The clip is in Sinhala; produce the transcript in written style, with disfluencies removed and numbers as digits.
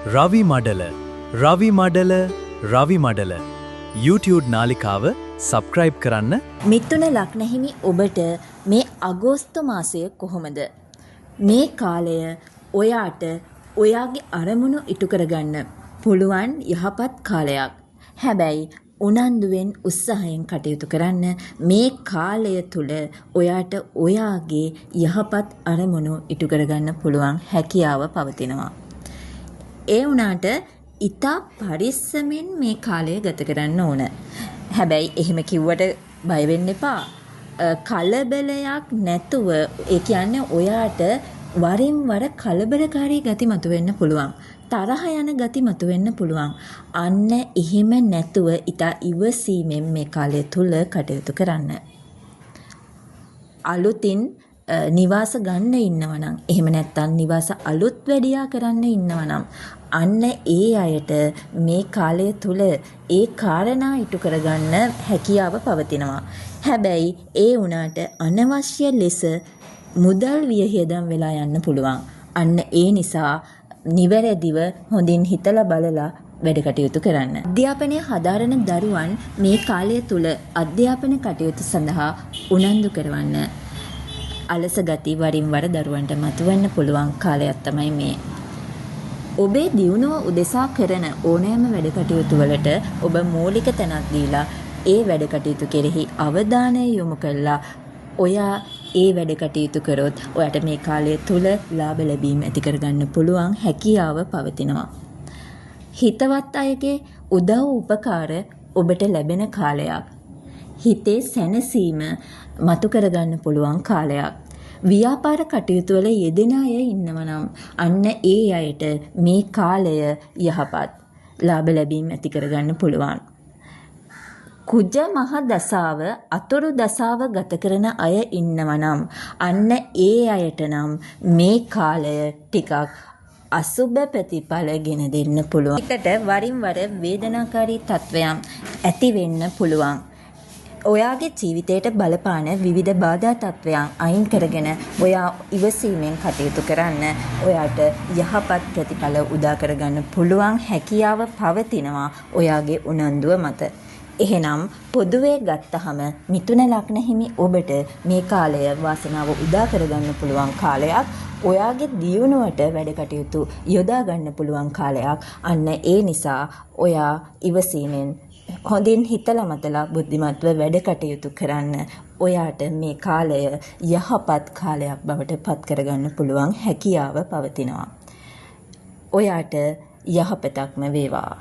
රවි මඩල YouTube නාලිකාව සබ්ස්ක්‍රයිබ් කරන්න. මිථුන ලග්න හිමි ඔබට මේ අගෝස්තු මාසය කොහොමද? මේ කාලය ඔයාට ඔයාගේ අරමුණු ඉටු කරගන්න පුළුවන් යහපත් කාලයක්. හැබැයි උනන්දුවෙන් උත්සාහයෙන් කටයුතු කරන්න. මේ කාලය තුල ඔයාට ඔයාගේ යහපත් අරමුණු ඉටු කරගන්න පුළුවන් හැකියාව පවතිනවා. ඒ වුණාට ඉතා පරිස්සමෙන් මේ කාලය ගත කරන්න ඕන. හැබැයි එහෙම කිව්වට බය වෙන්න එපා. කලබලයක් නැතුව ඒ කියන්නේ ඔයාට වරින් වර කලබලකාරී ගති මතුවෙන්න පුළුවන්. තරහ යන ගති මතුවෙන්න පුළුවන්. අන්න එහෙම නැතුව ඉතා ඉවසීමෙන් මේ කාලය තුල කටයුතු කරන්න. අලුතින් නිවාස ගන්න ඉන්නවා නම් එහෙම නැත්නම් නිවාස අලුත් වැඩියා කරන්න ඉන්නවා නම් අන්න ඒ අයට මේ කාලය තුල ඒ කාරණා ඉටු කරගන්න හැකියාව පවතිනවා. හැබැයි ඒ වුණාට අනවශ්‍ය ලෙස මුදල් වියහියදම් වෙලා යන්න පුළුවන්. අන්න ඒ නිසා නිවැරදිව හොඳින් හිතලා බලලා වැඩ කටයුතු කරන්න. අධ්‍යාපනය හදාරන දරුවන් මේ කාලය තුල අධ්‍යාපන කටයුතු සඳහා උනන්දු කරවන්න. අලස ගති වරින් වර දරුවන්ට මතුවෙන්න පුළුවන් කාලයක් තමයි මේ. ඔබේ දියුණුව උදෙසා කරන ඕනෑම වැඩ කටයුතු වලට ඔබ මූලික තැනක් දීලා ඒ වැඩ කටයුතු කෙරෙහි අවධානය යොමු කළා ඔයා ඒ වැඩ කටයුතු කරොත් ඔයාට මේ කාලය තුල ලාභ ලැබීම ඇති කරගන්න පුළුවන් හැකියාව පවතිනවා. හිතවත් අයගේ උදව් උපකාර ඔබට ලැබෙන කාලයක්. හිතේ සැනසීම මතු කරගන්න පුළුවන් කාලයක්. ව්‍යාපාර කටයුතු වල යෙදෙන අය ඉන්නවනම් අන්න ඒ අයට මේ කාලය යහපත් ලාභ ලැබීම ඇති කරගන්න පුළුවන්. කුජ මහ දසාව අතුරු දසාව ගත කරන අය ඉන්නවනම් අන්න ඒ අයට නම් මේ කාලය ටිකක් අසුබ ප්‍රතිඵල ගෙන දෙන්න පුළුවන්. හිතට වරින් වර වේදනාකාරී තත්වයන් ඇති වෙන්න පුළුවන්. ඔයාගේ ජීවිතයට බලපාන විවිධ බාධා තත්වයන් අයින් කරගෙන ඔයා ඉවසීමෙන් කටයුතු කරන්න. ඔයාට යහපත් ප්‍රතිඵල උදා කරගන්න පුළුවන් හැකියාව පවතිනවා ඔයාගේ උනන්දුව මත. එහෙනම් පොදුවේ ගත්තහම මිථුන ලග්න හිමි ඔබට මේ කාලය වාසනාව උදා කරගන්න පුළුවන් කාලයක්. ඔයාගේ දියුණුවට වැඩ කටයුතු යොදා ගන්න පුළුවන් කාලයක්. අන්න ඒ නිසා ඔයා ඉවසීමෙන් හොඳින් හිතලා මතලා බුද්ධිමත්ව වැඩ කටයුතු කරන්න. ඔයාට මේ කාලය යහපත් කාලයක් බවට පත් කරගන්න පුළුවන් හැකියාව පවතිනවා. ඔයාට යහපතක්ම වේවා.